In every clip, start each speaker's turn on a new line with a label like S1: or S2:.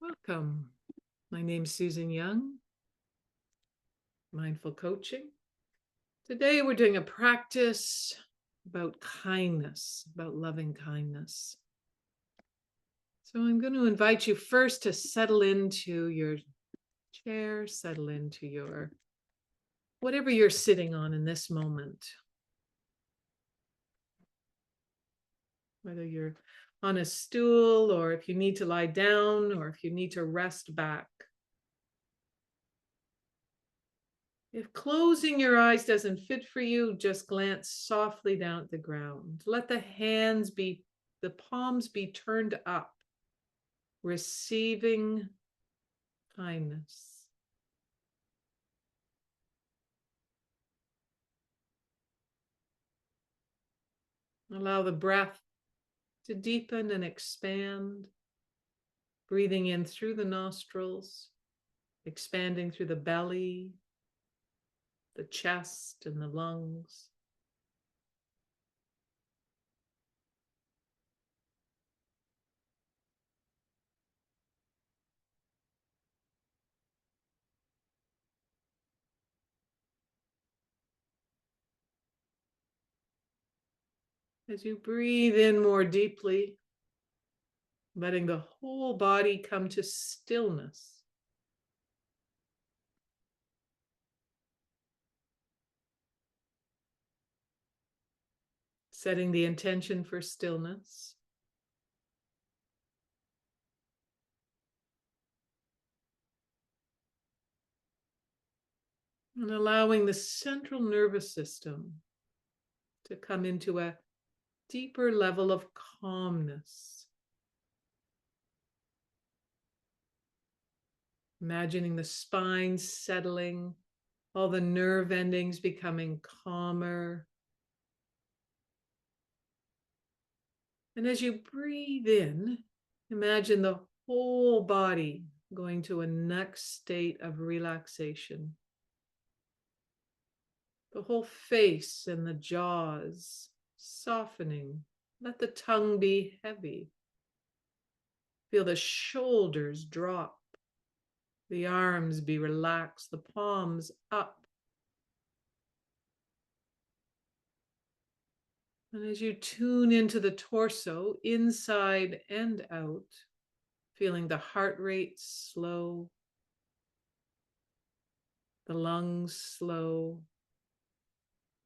S1: Welcome. My name's Susan Young, Mindful Coaching. Today we're doing a practice about kindness, about loving kindness. So I'm going to invite you first to settle into your chair, settle into your whatever you're sitting on in this moment. Whether you're on a stool or if you need to lie down or if you need to rest back. If closing your eyes doesn't fit for you, just glance softly down at the ground. Let the palms be turned up, receiving kindness. Allow the breath to deepen and expand, breathing in through the nostrils, expanding through the belly, the chest, and the lungs. As you breathe in more deeply, letting the whole body come to stillness. Setting the intention for stillness. And allowing the central nervous system to come into a deeper level of calmness. Imagining the spine settling, all the nerve endings becoming calmer. And as you breathe in, imagine the whole body going to a next state of relaxation. The whole face and the jaws softening. Let the tongue be heavy. Feel the shoulders drop, the arms be relaxed, the palms up. And as you tune into the torso, inside and out, feeling the heart rate slow, the lungs slow,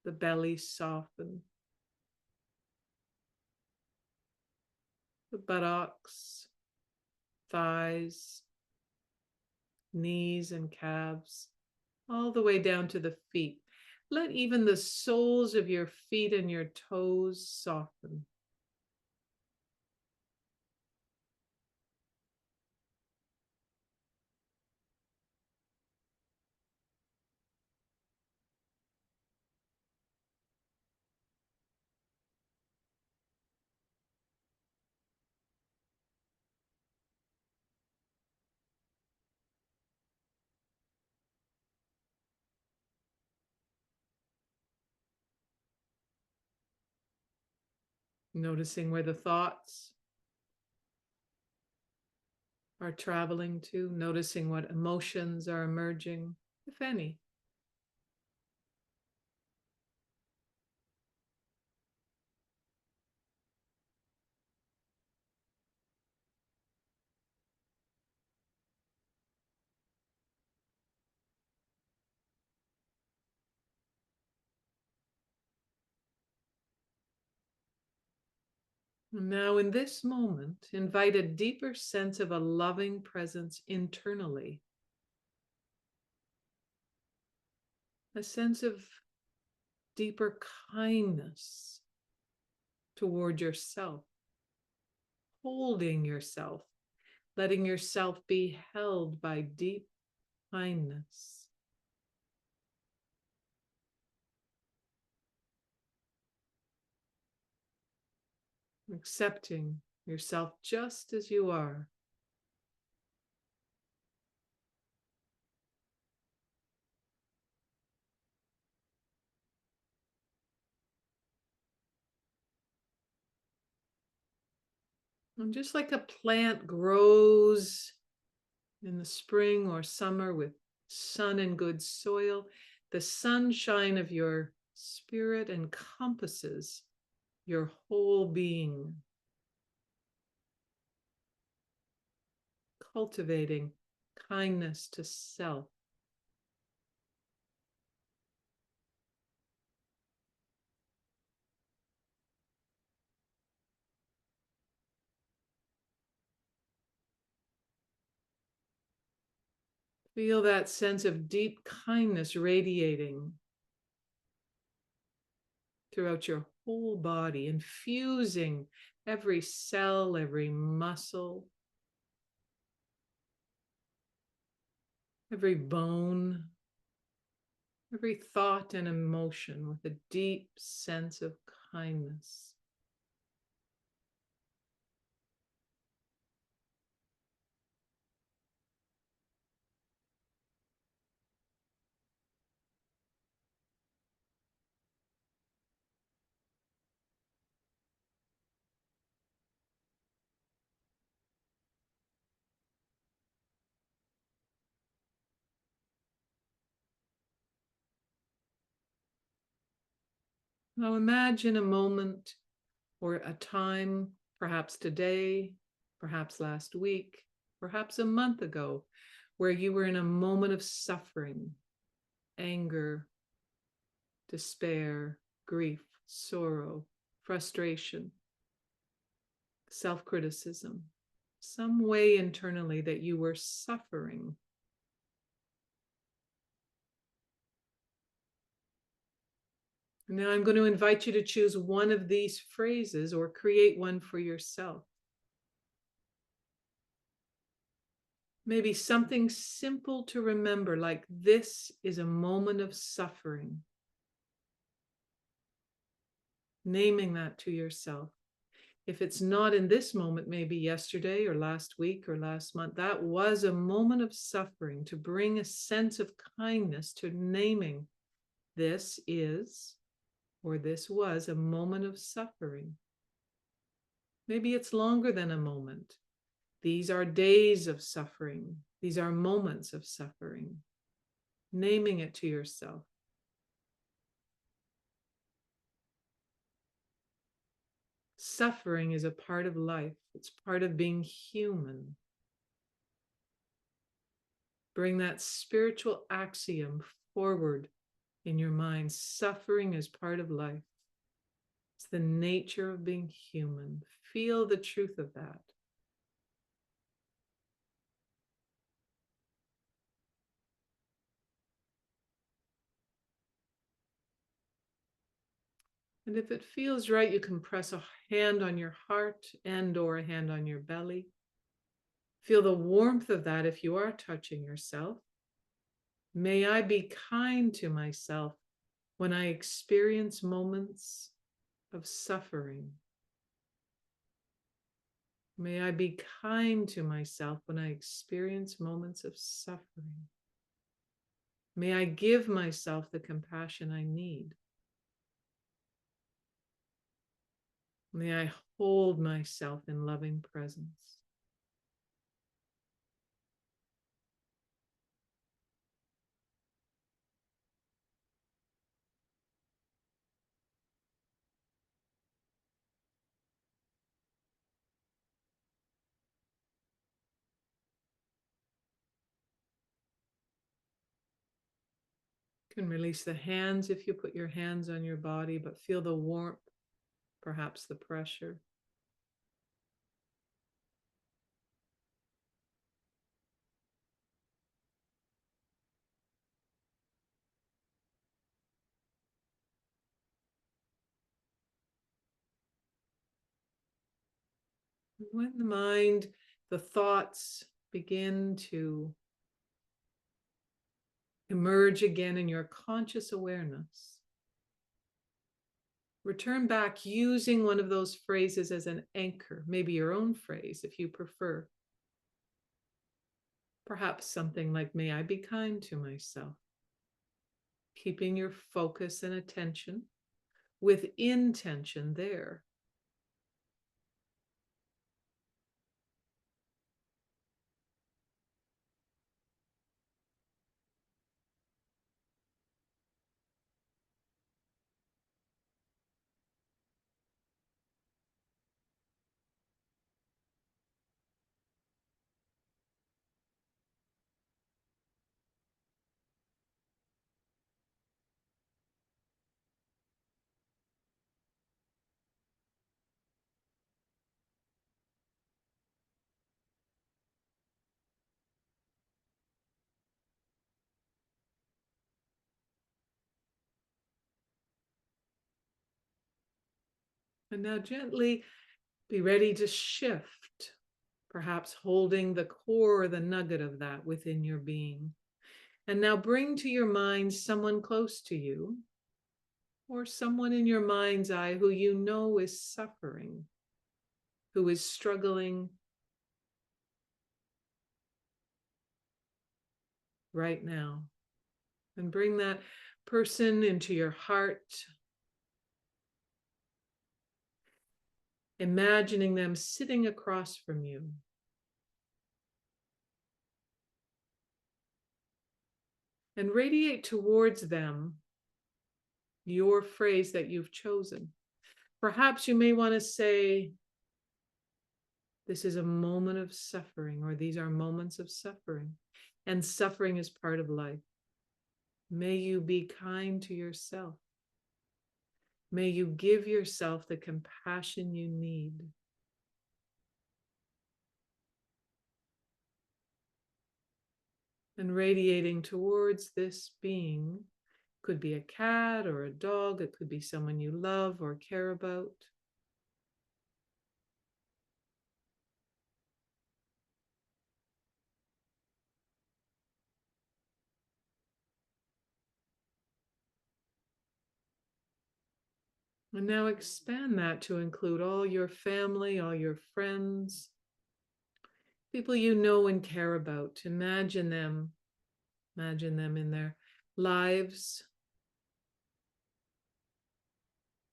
S1: the belly soften, the buttocks, thighs, knees and calves, all the way down to the feet. Let even the soles of your feet and your toes soften. Noticing where the thoughts are traveling to, noticing what emotions are emerging, if any. And now, in this moment, invite a deeper sense of a loving presence internally, a sense of deeper kindness toward yourself, holding yourself, letting yourself be held by deep kindness. Accepting yourself just as you are. And just like a plant grows in the spring or summer with sun and good soil. The sunshine of your spirit encompasses your whole being, cultivating kindness to self. Feel that sense of deep kindness radiating throughout your whole body, infusing every cell, every muscle, every bone, every thought and emotion with a deep sense of kindness. Now imagine a moment or a time, perhaps today, perhaps last week, perhaps a month ago, where you were in a moment of suffering, anger, despair, grief, sorrow, frustration, self-criticism, some way internally that you were suffering. Now I'm going to invite you to choose one of these phrases or create one for yourself. Maybe something simple to remember, like this is a moment of suffering. Naming that to yourself. If it's not in this moment, maybe yesterday or last week or last month, that was a moment of suffering, to bring a sense of kindness to naming this is, or this was a moment of suffering. Maybe it's longer than a moment. These are days of suffering. These are moments of suffering. Naming it to yourself. Suffering is a part of life. It's part of being human. Bring that spiritual axiom forward in your mind. Suffering is part of life. It's the nature of being human. Feel the truth of that. And if it feels right, you can press a hand on your heart and or a hand on your belly. Feel the warmth of that if you are touching yourself. May I be kind to myself when I experience moments of suffering. May I be kind to myself when I experience moments of suffering. May I give myself the compassion I need. May I hold myself in loving presence. You can release the hands if you put your hands on your body, but feel the warmth, perhaps the pressure. When the mind, the thoughts begin to emerge again in your conscious awareness, return back using one of those phrases as an anchor, maybe your own phrase if you prefer. Perhaps something like, may I be kind to myself. Keeping your focus and attention with intention there. And now gently be ready to shift, perhaps holding the core or the nugget of that within your being. And now bring to your mind someone close to you, or someone in your mind's eye who you know is suffering, who is struggling right now. And bring that person into your heart, imagining them sitting across from you. And radiate towards them your phrase that you've chosen. Perhaps you may want to say, this is a moment of suffering, or these are moments of suffering, and suffering is part of life. May you be kind to yourself. May you give yourself the compassion you need. And radiating towards this being, could be a cat or a dog, it could be someone you love or care about. And now expand that to include all your family, all your friends, people you know and care about. Imagine them in their lives,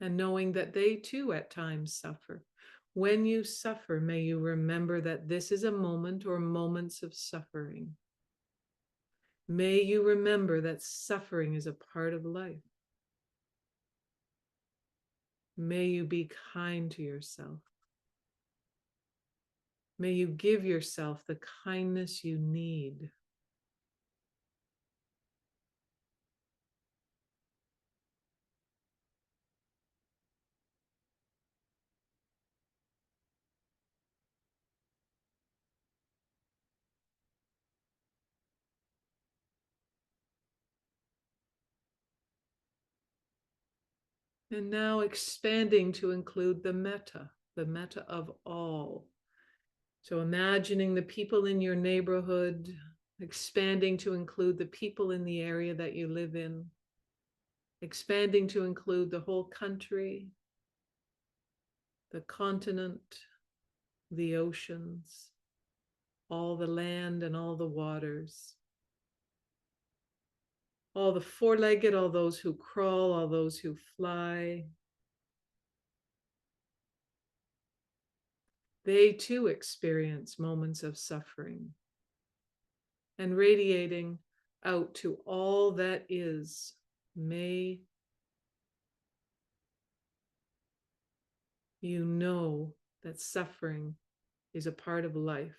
S1: and knowing that they too at times suffer. When you suffer, may you remember that this is a moment or moments of suffering. May you remember that suffering is a part of life. May you be kind to yourself. May you give yourself the kindness you need. And now expanding to include the metta of all. So imagining the people in your neighborhood, expanding to include the people in the area that you live in, expanding to include the whole country, the continent, the oceans, all the land and all the waters, all the four-legged, all those who crawl, all those who fly. They too experience moments of suffering. And radiating out to all that is, may you know that suffering is a part of life.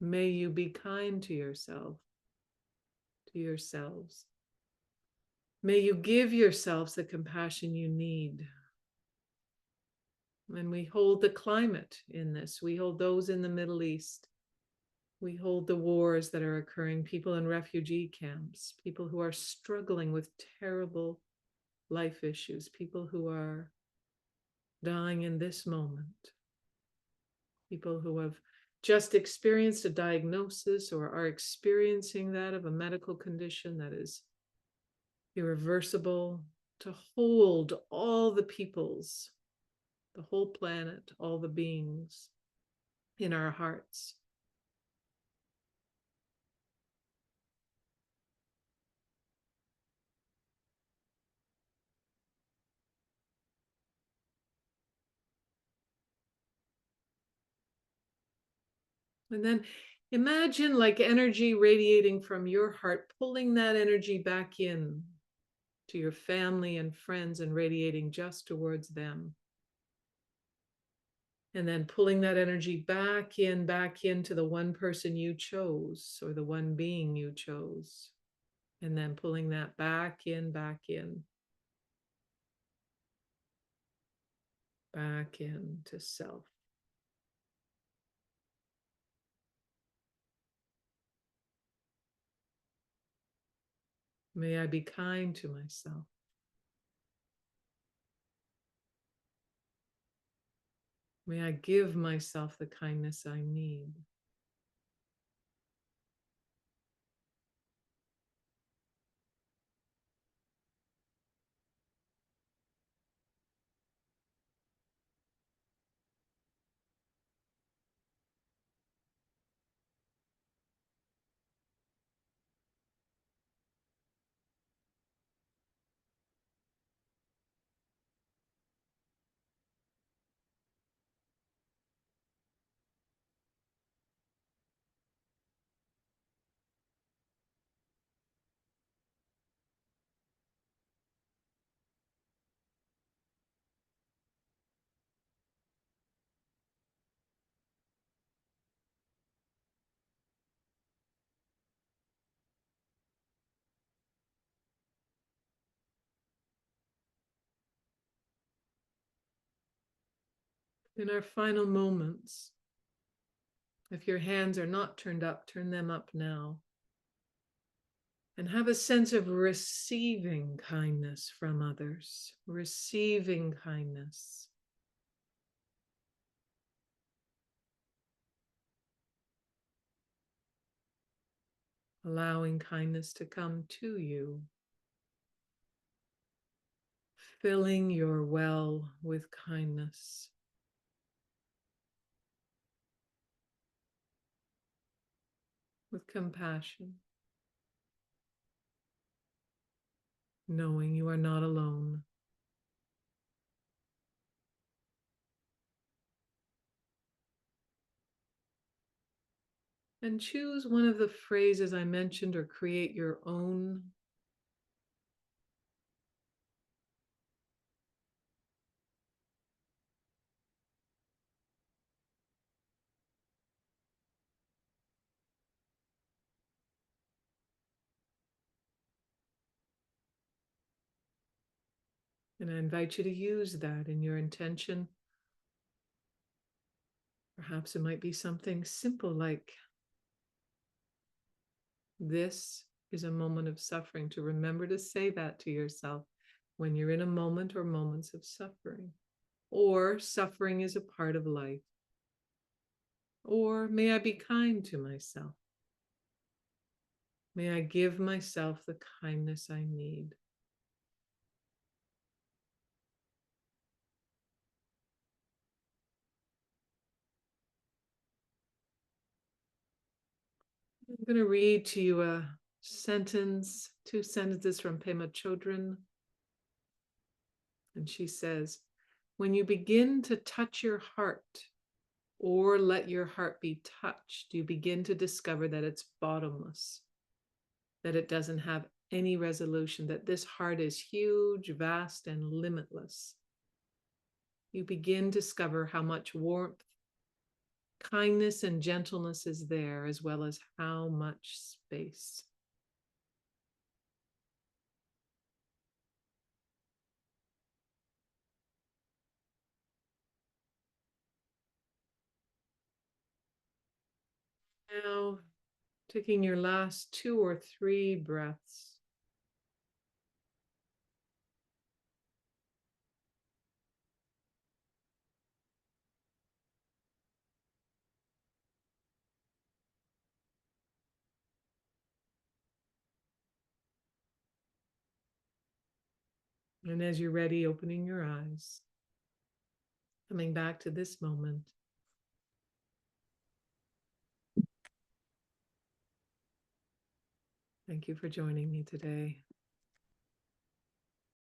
S1: May you be kind to yourself, to yourselves. May you give yourselves the compassion you need. And we hold the climate in this. We hold those in the Middle East. We hold the wars that are occurring, people in refugee camps, people who are struggling with terrible life issues, people who are dying in this moment, people who have just experienced a diagnosis or are experiencing that of a medical condition that is irreversible, to hold all the peoples, the whole planet, all the beings in our hearts. And then imagine like energy radiating from your heart, pulling that energy back in to your family and friends and radiating just towards them. And then pulling that energy back into the one person you chose or the one being you chose. And then pulling that back in, back into self. May I be kind to myself. May I give myself the kindness I need. In our final moments, if your hands are not turned up, turn them up now. And have a sense of receiving kindness from others, receiving kindness. Allowing kindness to come to you. Filling your well with kindness. With compassion. Knowing you are not alone. And choose one of the phrases I mentioned or create your own. And I invite you to use that in your intention. Perhaps it might be something simple like, this is a moment of suffering. To remember to say that to yourself when you're in a moment or moments of suffering. Or suffering is a part of life. Or may I be kind to myself. May I give myself the kindness I need. I'm going to read to you a sentence, 2 sentences from Pema Chodron. And she says, when you begin to touch your heart or let your heart be touched, you begin to discover that it's bottomless, that it doesn't have any resolution, that this heart is huge, vast, and limitless. You begin to discover how much warmth, kindness, and gentleness is there, as well as how much space. Now, taking your last 2 or 3 breaths. And as you're ready, opening your eyes, coming back to this moment. Thank you for joining me today.